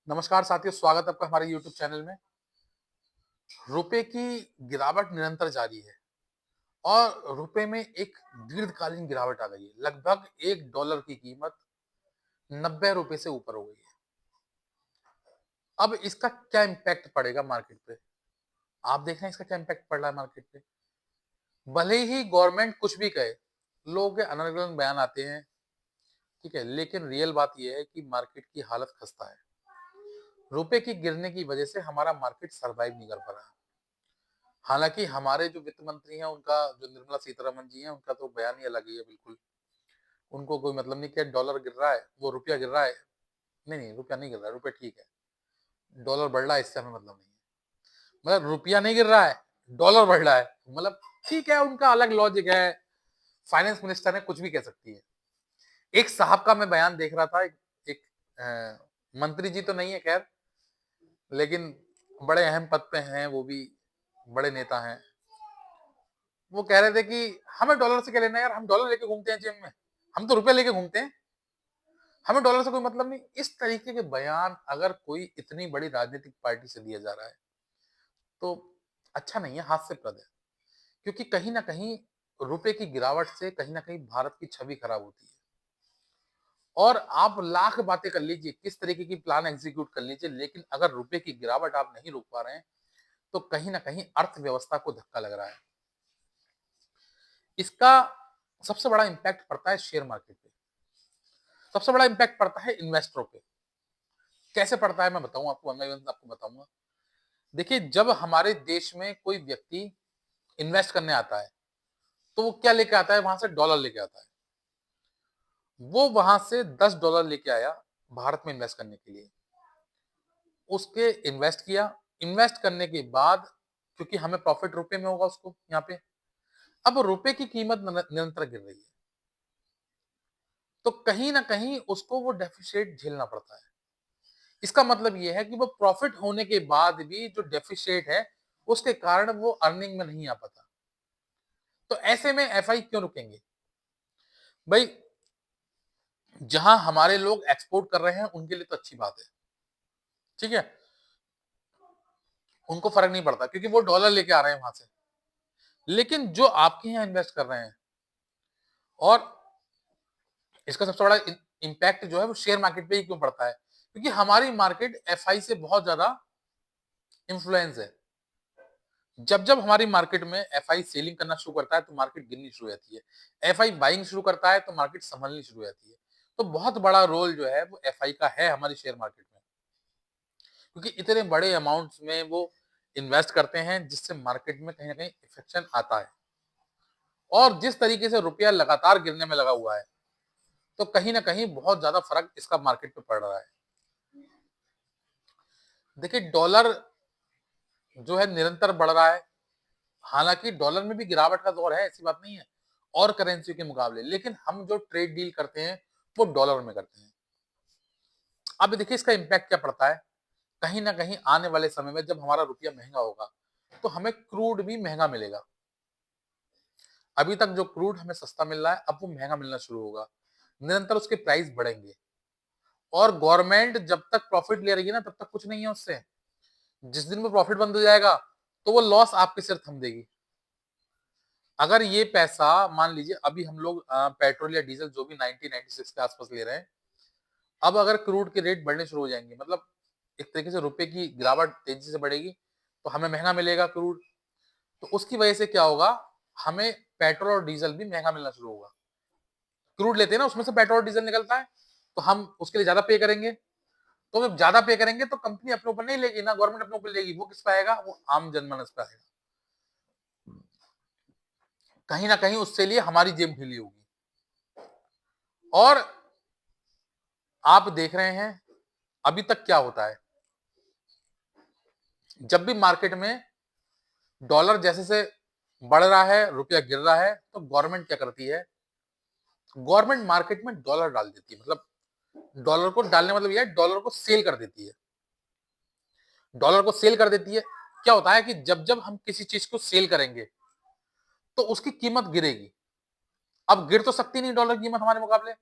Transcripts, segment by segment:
नमस्कार साथियों, स्वागत है आपका हमारे YouTube चैनल में। रुपए की गिरावट निरंतर जारी है और रुपए में एक दीर्घकालीन गिरावट आ गई है। लगभग $1 की कीमत ₹90 से ऊपर हो गई है। अब इसका क्या इम्पैक्ट पड़ेगा मार्केट पे? आप देख रहे हैं इसका क्या इम्पैक्ट पड़ रहा है मार्केट पे? भले ही गवर्नमेंट कुछ भी कहे, लोगों के अलग-अलग बयान आते हैं, ठीक है? लेकिन रियल बात ये है कि मार्केट की हालत खस्ता है। रुपए की गिरने की वजह से हमारा मार्केट सर्वाइव नहीं कर पा रहा है। हालाँकि हमारे जो वित्त मंत्री हैं, उनका जो निर्मला सीतारमण जी हैं, उनका तो बयान ही अलग ही है बिल्कुल। उनको कोई मतलब नहीं कि डॉलर गिर रहा है, वो रुपया गिर रहा है। नहीं, नहीं, रुपया नहीं गिर रहा है, रुपया ठीक है। डॉलर बढ़ रहा है, इससे हमें मतलब नहीं है। मतलब रुपया नहीं गिर रहा है, डॉलर बढ़ रहा है। मतलब ठीक है, उनका अलग लॉजिक है। फाइनेंस मिनिस्टर है, कुछ भी कह सकती है। एक साहब का मैं बयान देख रहा था, एक मंत्री जी तो नहीं है खैर, लेकिन बड़े अहम पद पे हैं, वो भी बड़े नेता हैं। वो कह रहे थे कि हमें डॉलर से क्या लेना है यार, हम डॉलर लेके घूमते हैं जेब में, हम तो रुपए लेके घूमते हैं, हमें डॉलर से कोई मतलब नहीं। इस तरीके के बयान अगर कोई इतनी बड़ी राजनीतिक पार्टी से दिया जा रहा है तो अच्छा नहीं है, हास्यप्रद है। क्योंकि कहीं ना कहीं रुपए की गिरावट से कहीं ना कहीं भारत की छवि खराब होती है। और आप लाख बातें कर लीजिए, किस तरीके की प्लान एग्जीक्यूट कर लीजिए, लेकिन अगर रुपए की गिरावट आप नहीं रोक पा रहे हैं तो कहीं ना कहीं अर्थव्यवस्था को धक्का लग रहा है। इसका सबसे बड़ा इम्पैक्ट पड़ता है शेयर मार्केट पे, सबसे बड़ा इम्पैक्ट पड़ता है इन्वेस्टरों पे। कैसे पड़ता है मैं बताऊं आपको, मैं आपको बताऊंगा। देखिए, जब हमारे देश में कोई व्यक्ति इन्वेस्ट करने आता है तो वो क्या लेके आता है, वहां से डॉलर लेके आता है। वो वहां से $10 लेके आया भारत में इन्वेस्ट करने के लिए। उसके इन्वेस्ट किया, इन्वेस्ट करने के बाद क्योंकि हमें प्रॉफिट रुपए में होगा उसको यहाँ पे, अब रुपए की कीमत निरंतर गिर रही है, तो कहीं ना कहीं उसको वो डेफिसिट झेलना पड़ता है। इसका मतलब ये है कि वो प्रॉफिट होने के बाद भी जो डेफिसिट है, उसके कारण वो अर्निंग में नहीं आ पाता। तो ऐसे में एफआई क्यों रुकेंगे भाई? जहां हमारे लोग एक्सपोर्ट कर रहे हैं उनके लिए तो अच्छी बात है, ठीक है, उनको फर्क नहीं पड़ता क्योंकि वो डॉलर लेके आ रहे हैं वहां से। लेकिन जो आपके यहाँ इन्वेस्ट कर रहे हैं, और इसका सबसे बड़ा इम्पैक्ट जो है वो शेयर मार्केट पे ही क्यों पड़ता है, क्योंकि हमारी मार्केट एफआई से बहुत ज्यादा इंफ्लुएंस है। जब जब हमारी मार्केट में एफआई सेलिंग करना शुरू करता है तो मार्केट गिरनी शुरू हो जाती है, एफआई बाइंग शुरू करता है तो मार्केट संभलनी शुरू हो जाती है। तो बहुत बड़ा रोल जो है वो एफआई का है हमारी शेयर मार्केट में, क्योंकि इतने बड़े अमाउंट्स में वो इन्वेस्ट करते हैं जिससे मार्केट में कहीं ना कहीं इफेक्शन आता है। और जिस तरीके से रुपया लगातार गिरने में लगा हुआ है, तो कहीं ना कहीं बहुत ज्यादा फर्क इसका मार्केट पे पड़ रहा है। देखिए, डॉलर जो है निरंतर बढ़ रहा है। हालांकि डॉलर में भी गिरावट का दौर है, ऐसी बात नहीं है, और करेंसी के मुकाबले, लेकिन हम जो ट्रेड डील करते हैं वो डॉलर में करते हैं। अब देखिए इसका इम्पैक्ट क्या पड़ता है। कहीं ना कहीं आने वाले समय में जब हमारा रुपया महंगा होगा तो हमें क्रूड भी महंगा मिलेगा। अभी तक जो क्रूड हमें सस्ता मिल रहा है, अब वो महंगा मिलना शुरू होगा, निरंतर उसके प्राइस बढ़ेंगे। और गवर्नमेंट जब तक प्रॉफिट ले रही है ना, तब तक कुछ नहीं है उससे। जिस दिन वो प्रॉफिट बंद हो जाएगा तो वो लॉस आपके सिर थम देगी। अगर ये पैसा मान लीजिए अभी हम लोग पेट्रोल या डीजल जो भी 90-96 के आसपास ले रहे हैं, अब अगर क्रूड के रेट बढ़ने शुरू हो जाएंगे, मतलब एक तरीके से रुपए की गिरावट तेजी से बढ़ेगी, तो हमें महंगा मिलेगा क्रूड। तो उसकी वजह से क्या होगा, हमें पेट्रोल और डीजल भी महंगा मिलना शुरू होगा। क्रूड लेते हैं ना, उसमें से पेट्रोल और डीजल निकलता है, तो हम उसके लिए ज्यादा पे करेंगे। तो जब ज्यादा पे करेंगे तो कंपनी अपने ऊपर नहीं लेगी ना, गवर्नमेंट अपने ऊपर लेगी, वो किस पे आएगा, वो आम जनमानस पे आएगा। कहीं ना कहीं उससे लिए हमारी जेब ढीली होगी। और आप देख रहे हैं अभी तक क्या होता है, जब भी मार्केट में डॉलर जैसे से बढ़ रहा है, रुपया गिर रहा है, तो गवर्नमेंट क्या करती है, गवर्नमेंट मार्केट में डॉलर डाल देती है। मतलब डॉलर को डालने मतलब यह है, डॉलर को सेल कर देती है। डॉलर को सेल कर देती है। क्या होता है कि जब जब हम किसी चीज को सेल करेंगे तो उसकी कीमत गिरेगी। अब गिर तो सकती नहीं डॉलर की कीमत हमारे मुकाबले,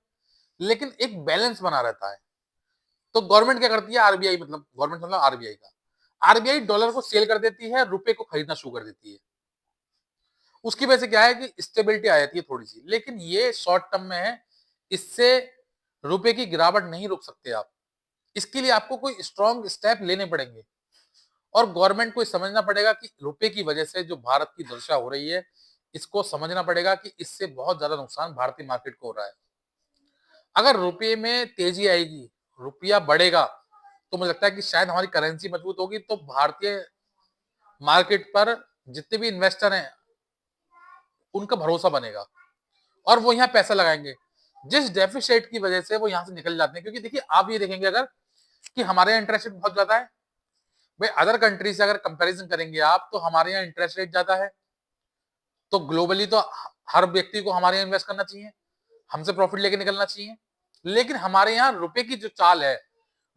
लेकिन एक बैलेंस बना रहता है। तो गवर्नमेंट क्या करती है, आरबीआई मतलब गवर्नमेंट मतलब आरबीआई का, आरबीआई डॉलर को सेल कर देती है, रुपए को खरीदना शुरू कर देती है। उसकी वजह से क्या है कि स्टेबिलिटी आ जाती है थोड़ी सी, लेकिन ये शॉर्ट टर्म में है, इससे रुपए की गिरावट नहीं रोक सकते आप। इसके लिए आपको कोई स्ट्रॉन्ग स्टेप लेने पड़ेंगे और गवर्नमेंट को समझना पड़ेगा कि रुपए की वजह से जो भारत की दशा हो रही है, इसको समझना पड़ेगा कि इससे बहुत ज्यादा नुकसान भारतीय मार्केट को हो रहा है। अगर रुपये में तेजी आएगी, रुपया बढ़ेगा, तो मुझे लगता है कि शायद हमारी करेंसी मजबूत होगी, तो भारतीय मार्केट पर जितने भी इन्वेस्टर हैं उनका भरोसा बनेगा और वो यहाँ पैसा लगाएंगे। जिस डेफिसिट की वजह से वो यहाँ से निकल जाते हैं, क्योंकि देखिए आप ये देखेंगे अगर कि हमारे यहाँ इंटरेस्ट रेट बहुत ज्यादा है, भाई अदर कंट्री से अगर कंपैरिजन करेंगे आप, तो हमारे यहाँ इंटरेस्ट रेट ज्यादा है, तो ग्लोबली तो हर व्यक्ति को हमारे यहाँ इन्वेस्ट करना चाहिए, हमसे प्रॉफिट लेके निकलना चाहिए। लेकिन हमारे यहाँ रुपए की जो चाल है,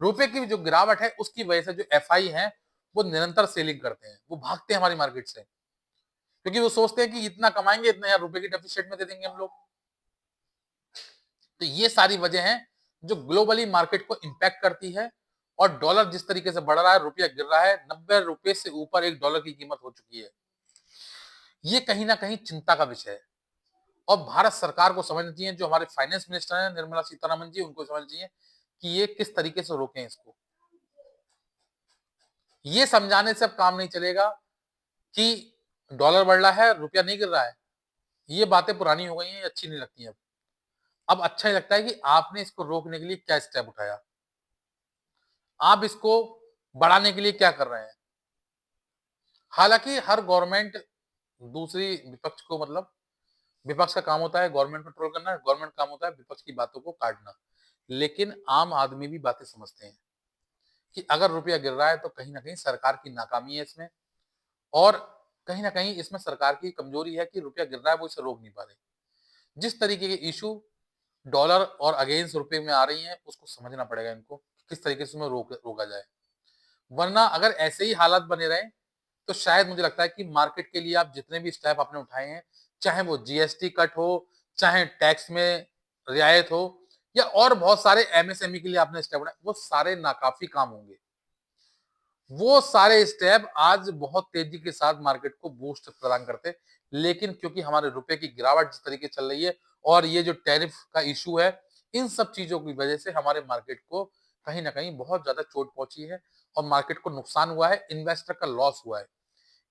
रुपए की जो गिरावट है, उसकी वजह से जो एफआई है वो निरंतर सेलिंग करते हैं, वो भागते हैं हमारी मार्केट से, क्योंकि वो सोचते हैं कि इतना कमाएंगे, इतना यार रुपए की डेफिसिट में दे देंगे हम लोग। तो ये सारी वजह है जो ग्लोबली मार्केट को इंपैक्ट करती है। और डॉलर जिस तरीके से बढ़ रहा है, रुपया गिर रहा है, 90 रुपए से ऊपर एक डॉलर की कीमत हो चुकी है, ये कहीं ना कहीं चिंता का विषय है। और भारत सरकार को समझना चाहिए, जो हमारे फाइनेंस मिनिस्टर हैं निर्मला सीतारमन जी, उनको समझना चाहिए कि ये किस तरीके से रोकें इसको। ये समझाने से अब काम नहीं चलेगा कि डॉलर बढ़ रहा है, रुपया नहीं गिर रहा है। ये बातें पुरानी हो गई हैं, अच्छी नहीं लगती हैं। अब अच्छा ही लगता है कि आपने इसको रोकने के लिए क्या स्टेप उठाया, आप इसको बढ़ाने के लिए क्या कर रहे हैं। हालांकि हर गवर्नमेंट दूसरी विपक्ष को मतलब विपक्ष का काम होता है गवर्नमेंट कंट्रोल करना, गवर्नमेंट काम होता है विपक्ष की बातों को काटना। लेकिन आम आदमी भी बातें समझते हैं कि अगर रुपया गिर रहा है तो कहीं ना कहीं सरकार की नाकामी है इसमें, और कहीं ना कहीं इसमें सरकार की कमजोरी है कि रुपया गिर रहा है वो इसे रोक नहीं पा रहे। जिस तरीके के इशू डॉलर और अगेंस्ट रुपए में आ रही हैं, उसको समझना पड़ेगा इनको कि किस तरीके से रोका जाए। वरना अगर ऐसे ही हालात बने रहे, तो शायद मुझे लगता है कि मार्केट के लिए आप जितने भी स्टेप आपने उठाए हैं, चाहे वो जीएसटी कट हो, चाहे टैक्स में रियायत हो, या और बहुत सारे एमएसएमई के लिए आपने स्टेप उठाए, वो सारे नाकाफी काम होंगे। वो सारे स्टेप आज बहुत तेजी के साथ मार्केट को बूस्ट प्रदान करते, लेकिन क्योंकि हमारे रुपए की गिरावट जिस तरीके चल रही है और ये जो टैरिफ का इशू है, इन सब चीजों की वजह से हमारे मार्केट को कहीं ना कहीं बहुत ज्यादा चोट पहुंची है और मार्केट को नुकसान हुआ है, इन्वेस्टर का लॉस हुआ है।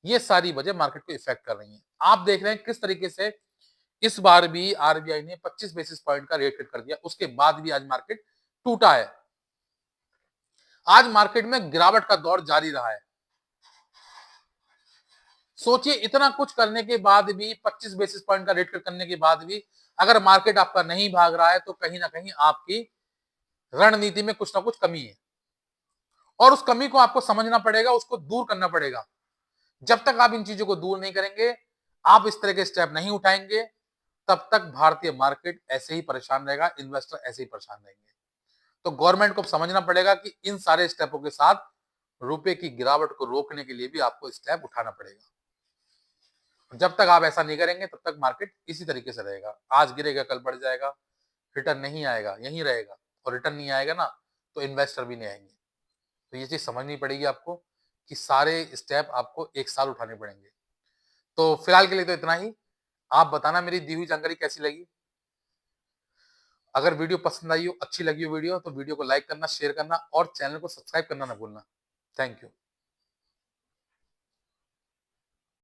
ये सारी वजह मार्केट को इफेक्ट कर रही है। आप देख रहे हैं किस तरीके से इस बार भी आरबीआई ने 25 बेसिस पॉइंट का रेट कट कर दिया, उसके बाद भी आज मार्केट टूटा है। आज मार्केट में गिरावट का दौर जारी रहा है। सोचिए इतना कुछ करने के बाद भी, 25 बेसिस पॉइंट का रेट कट करने के बाद भी अगर मार्केट आपका नहीं भाग रहा है, तो कहीं ना कहीं आपकी रणनीति में कुछ ना कुछ कमी है और उस कमी को आपको समझना पड़ेगा, उसको दूर करना पड़ेगा। जब तक आप इन चीजों को दूर नहीं करेंगे, आप इस तरह के स्टेप नहीं उठाएंगे, तब तक भारतीय मार्केट ऐसे ही परेशान रहेगा, इन्वेस्टर ऐसे ही परेशान रहेंगे। तो गवर्नमेंट को समझना पड़ेगा कि इन सारे स्टेपों के साथ रुपए की गिरावट को रोकने के लिए भी आपको स्टेप उठाना पड़ेगा। जब तक आप ऐसा नहीं करेंगे, तब तक मार्केट इसी तरीके से रहेगा, आज गिरेगा कल बढ़ जाएगा, रिटर्न नहीं आएगा, यहीं रहेगा। और रिटर्न नहीं आएगा ना, तो इन्वेस्टर भी नहीं आएंगे। तो ये चीज समझनी पड़ेगी आपको कि सारे स्टेप आपको एक साल उठाने पड़ेंगे। तो फिलहाल के लिए तो इतना ही। आप बताना मेरी दी हुई जानकारी कैसी लगी। अगर वीडियो पसंद आई हो, अच्छी लगी हो वीडियो, तो वीडियो को लाइक करना, शेयर करना और चैनल को सब्सक्राइब करना ना भूलना। Thank you.